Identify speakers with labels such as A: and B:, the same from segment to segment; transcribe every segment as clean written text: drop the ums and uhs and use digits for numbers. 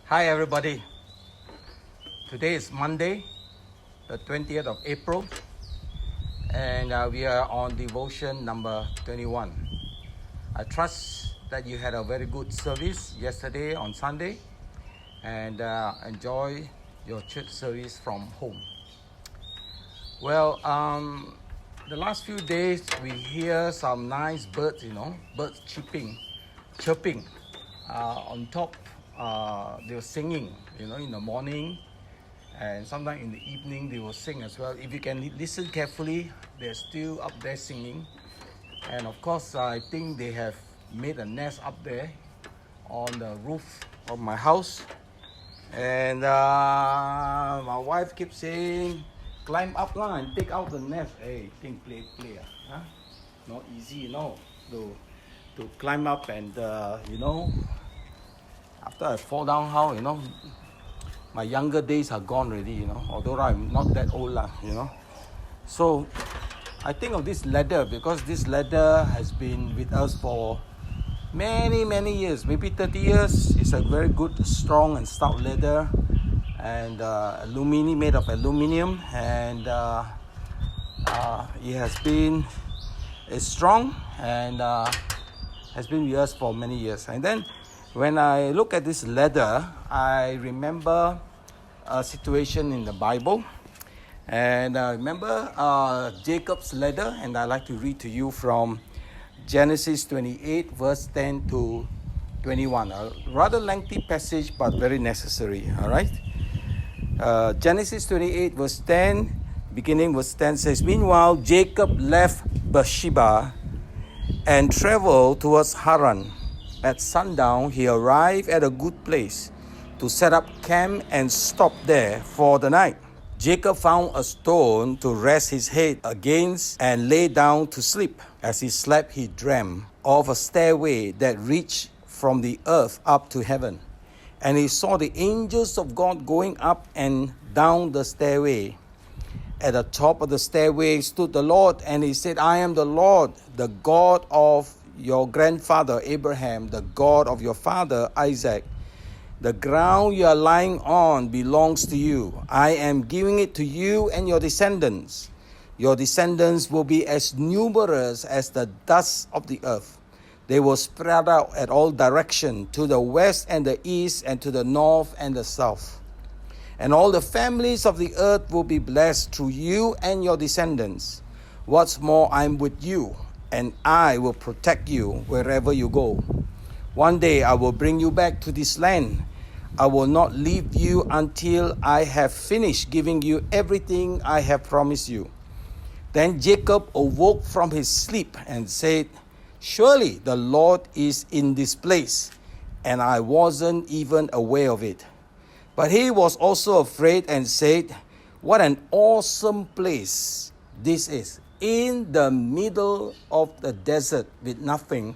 A: Hi everybody. Today is Monday, the 20th of April, and we are on devotion number 21. I trust that you had a very good service yesterday on Sunday and enjoy your church service from home. Well, the last few days we hear some nice birds, birds chirping on top. They were singing, in the morning, and sometimes in the evening they will sing as well. If you can listen carefully, they're still up there singing. And of course, I think they have made a nest up there on the roof of my house. And my wife keeps saying, climb up lah and take out the nest. Hey, think play, huh? Not easy, to climb up and after I fall down, my younger days are gone already, although I'm not that old lah, So I think of this ladder because this ladder has been with us for many, many years, maybe 30 years. It's a very good, strong and stout ladder, and made of aluminium, and it has been strong and has been with us for many years. And then when I look at this ladder, I remember a situation in the Bible. And I remember Jacob's ladder, and I'd like to read to you from Genesis 28, verse 10 to 21. A rather lengthy passage, but very necessary, all right? Genesis 28, verse 10, beginning verse 10 says, Meanwhile, Jacob left Beersheba and traveled towards Haran. At sundown, he arrived at a good place to set up camp and stop there for the night. Jacob found a stone to rest his head against and lay down to sleep. As he slept, he dreamed of a stairway that reached from the earth up to heaven. And he saw the angels of God going up and down the stairway. At the top of the stairway stood the Lord, and he said, I am the Lord, the God of your grandfather Abraham, the God of your father Isaac. The ground you are lying on belongs to you. I am giving it to you and your descendants. Your descendants will be as numerous as the dust of the earth. They will spread out at all directions, to the west and the east, and to the north and the south. And all the families of the earth will be blessed through you and your descendants. What's more, I'm with you, and I will protect you wherever you go. One day I will bring you back to this land. I will not leave you until I have finished giving you everything I have promised you. Then Jacob awoke from his sleep and said, Surely the Lord is in this place, and I wasn't even aware of it. But he was also afraid and said, What an awesome place this is, in the middle of the desert with nothing,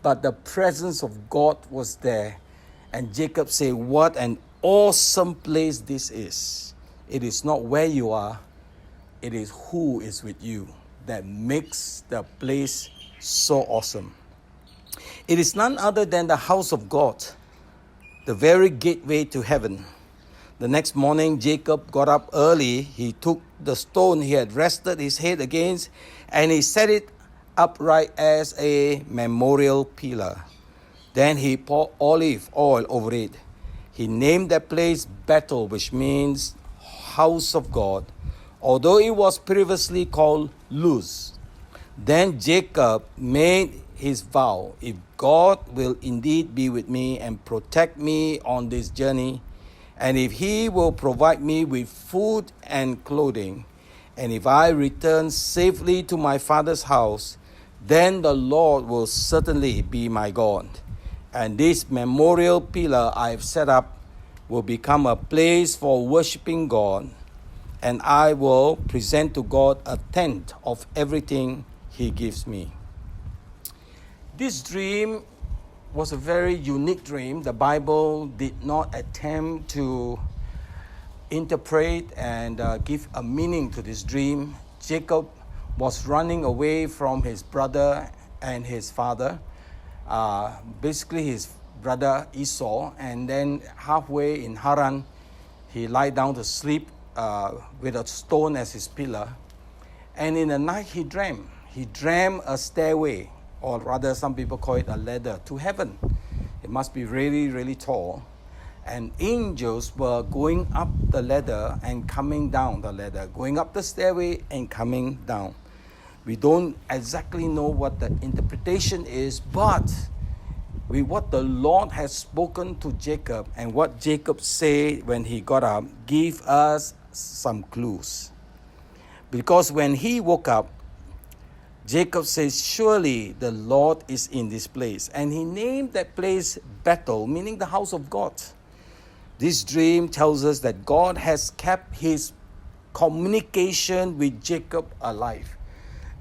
A: but the presence of God was there. And Jacob said, What an awesome place this is. It is not where you are, it is who is with you that makes the place so awesome. It is none other than the house of God, the very gateway to heaven. The next morning, Jacob got up early. He took the stone he had rested his head against, and he set it upright as a memorial pillar. Then he poured olive oil over it. He named that place Bethel, which means house of God, although it was previously called Luz. Then Jacob made his vow, if God will indeed be with me and protect me on this journey, and if he will provide me with food and clothing, and if I return safely to my father's house, then the Lord will certainly be my God. And this memorial pillar I have set up will become a place for worshiping God, and I will present to God a tenth of everything he gives me. This dream was a very unique dream. The Bible did not attempt to interpret and give a meaning to this dream. Jacob was running away from his brother and his father. Basically, his brother Esau, and then halfway in Haran, he lied down to sleep with a stone as his pillar. And in the night he dreamed. He dreamed a stairway, or rather some people call it a ladder, to heaven. It must be really, really tall. And angels were going up the ladder and coming down the ladder, going up the stairway and coming down. We don't exactly know what the interpretation is, but with what the Lord has spoken to Jacob and what Jacob said when he got up, give us some clues. Because when he woke up, Jacob says, surely the Lord is in this place. And he named that place Bethel, meaning the house of God. This dream tells us that God has kept his communication with Jacob alive.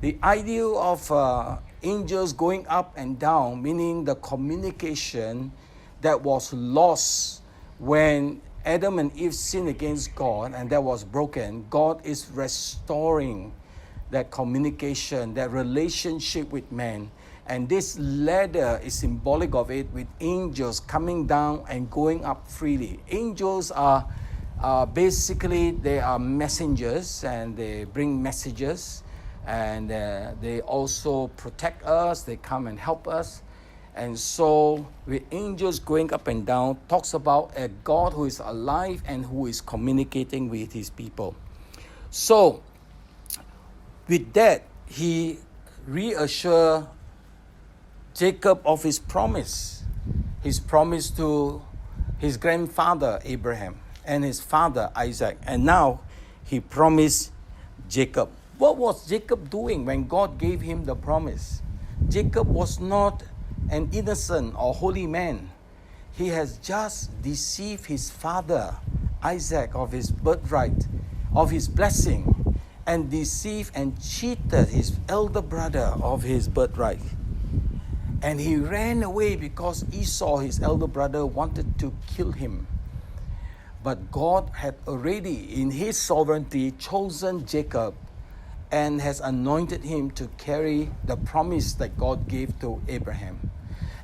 A: The idea of angels going up and down, meaning the communication that was lost when Adam and Eve sinned against God and that was broken, God is restoring that communication, that relationship with man. And this ladder is symbolic of it, with angels coming down and going up freely. Angels are basically, they are messengers, and they bring messages, and they also protect us, they come and help us. And so with angels going up and down, talks about a God who is alive and who is communicating with his people. So with that, he reassured Jacob of his promise to his grandfather Abraham and his father Isaac. And now he promised Jacob. What was Jacob doing when God gave him the promise? Jacob was not an innocent or holy man. He has just deceived his father Isaac of his birthright, of his blessing, and deceived and cheated his elder brother of his birthright. And he ran away because Esau, his elder brother, wanted to kill him. But God had already, in his sovereignty, chosen Jacob and has anointed him to carry the promise that God gave to Abraham.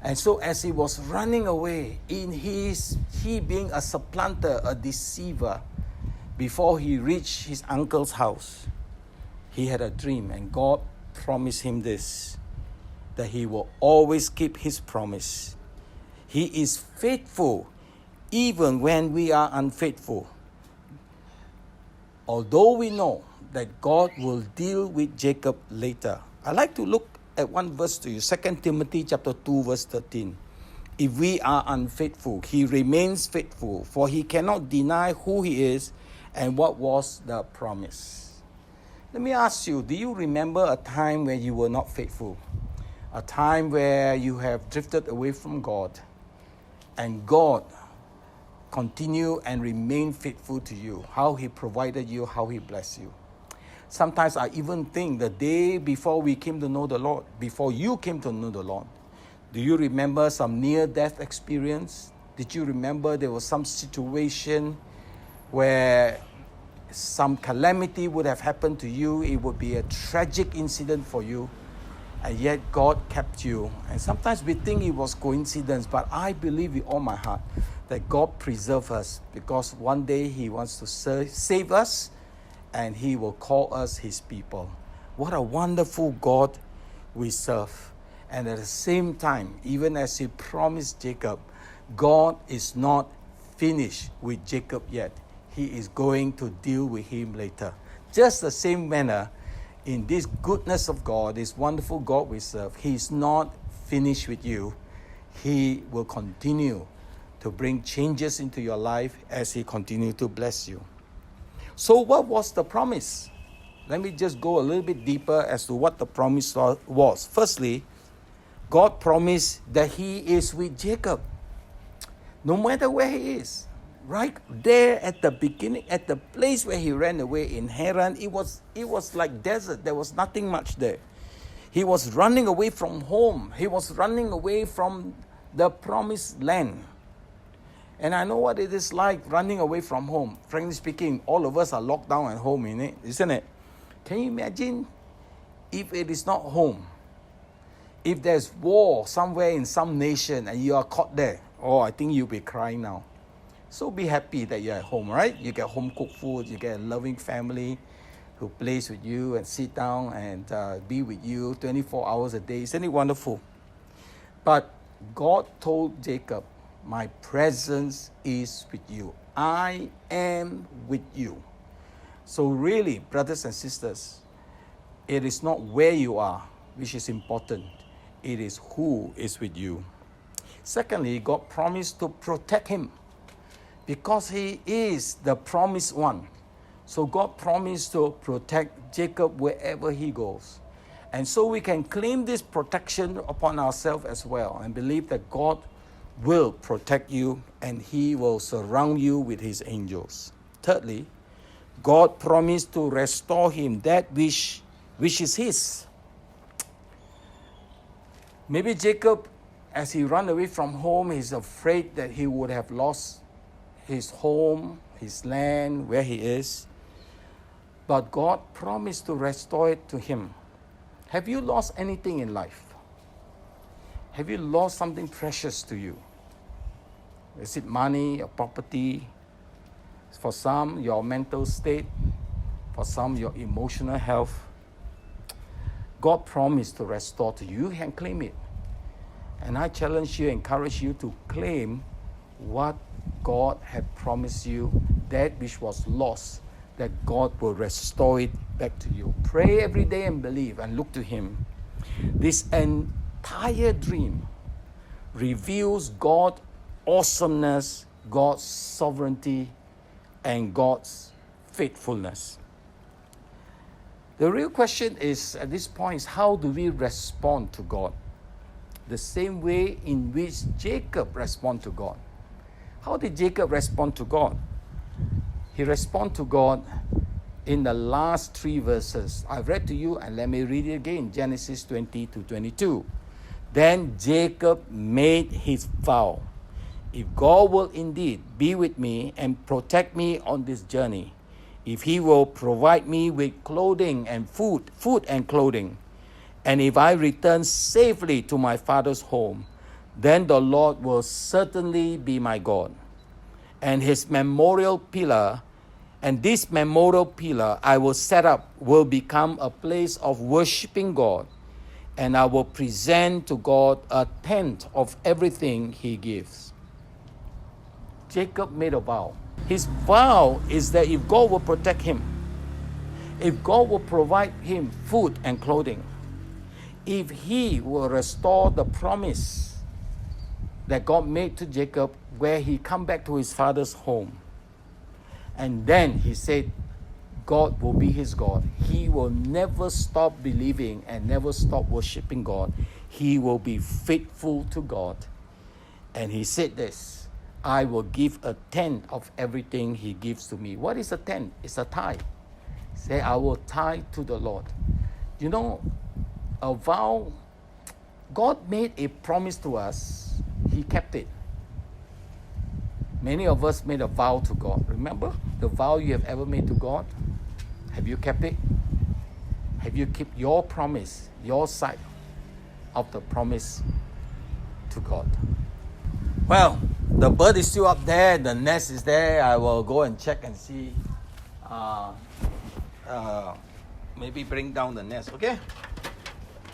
A: And so as he was running away, he being a supplanter, a deceiver, before he reached his uncle's house, he had a dream, and God promised him this, that he will always keep his promise. He is faithful even when we are unfaithful. Although we know that God will deal with Jacob later. I'd like to look at one verse to you, 2 Timothy chapter 2, verse 13. If we are unfaithful, he remains faithful, for he cannot deny who he is and what was the promise. Let me ask you, do you remember a time where you were not faithful? A time where you have drifted away from God, and God continue and remain faithful to you, how he provided you, how he blessed you. Sometimes I even think the day before we came to know the Lord, before you came to know the Lord, do you remember some near-death experience? Did you remember there was some situation where some calamity would have happened to you? It would be a tragic incident for you, and yet God kept you. And sometimes we think it was coincidence, but I believe with all my heart that God preserved us, because one day he wants to save us, and he will call us his people. What a wonderful God we serve. And at the same time, even as he promised Jacob, God is not finished with Jacob yet. He is going to deal with him later. Just the same manner, in this goodness of God, this wonderful God we serve, he is not finished with you. He will continue to bring changes into your life as he continues to bless you. So what was the promise? Let me just go a little bit deeper as to what the promise was. Firstly, God promised that he is with Jacob, no matter where he is. Right there at the beginning, at the place where he ran away in Haran, it was like desert. There was nothing much there. He was running away from home. He was running away from the promised land. And I know what it is like running away from home. Frankly speaking, all of us are locked down at home, isn't it? Can you imagine if it is not home? If there's war somewhere in some nation and you are caught there, Oh, I think you'll be crying now. So be happy that you're at home, right? You get home cooked food, you get a loving family who plays with you and sit down and be with you 24 hours a day. Isn't it wonderful? But God told Jacob, my presence is with you. I am with you. So really, brothers and sisters, it is not where you are which is important. It is who is with you. Secondly, God promised to protect him because he is the promised one. So God promised to protect Jacob wherever he goes. And so we can claim this protection upon ourselves as well and believe that God will protect you and he will surround you with his angels. Thirdly, God promised to restore him that which is his. Maybe Jacob, as he ran away from home, is afraid that he would have lost his home, his land, where he is. But God promised to restore it to him. Have you lost anything in life? Have you lost something precious to you? Is it money or property? For some, your mental state. For some, your emotional health. God promised to restore to you. You can claim it. And I challenge you, encourage you to claim what God had promised you, that which was lost, that God will restore it back to you. Pray every day and believe and look to him. This entire dream reveals God's awesomeness, God's sovereignty, and God's faithfulness. The real question is, at this point, is how do we respond to God? The same way in which Jacob responded to God. How did Jacob respond to God? He responded to God in the last 3 verses. I've read to you and let me read it again. Genesis 20 to 22. Then Jacob made his vow. If God will indeed be with me and protect me on this journey, if he will provide me with clothing and food and clothing, and if I return safely to my father's home, then the Lord will certainly be my God. And his memorial pillar, and this memorial pillar I will set up, will become a place of worshiping God, and I will present to God a tenth of everything he gives. Jacob made a vow. His vow is that if God will protect him, if God will provide him food and clothing, if he will restore the promise that God made to Jacob where he come back to his father's home, and then he said God will be his God. He will never stop believing and never stop worshiping God. He will be faithful to God. And he said this, I will give a tenth of everything he gives to me. What is a tenth? It's a tithe. Say, I will tithe to the Lord. You know, a vow, God made a promise to us. He kept it. Many of us made a vow to God. Remember the vow you have ever made to God? Have you kept it? Have you kept your promise, your side of the promise to God? Well, the bird is still up there. The nest is there. I will go and check and see. Maybe bring down the nest, okay?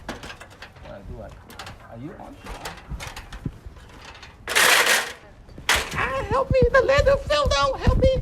A: What I do? Are you on? Help me! The ladder fell down. Help me!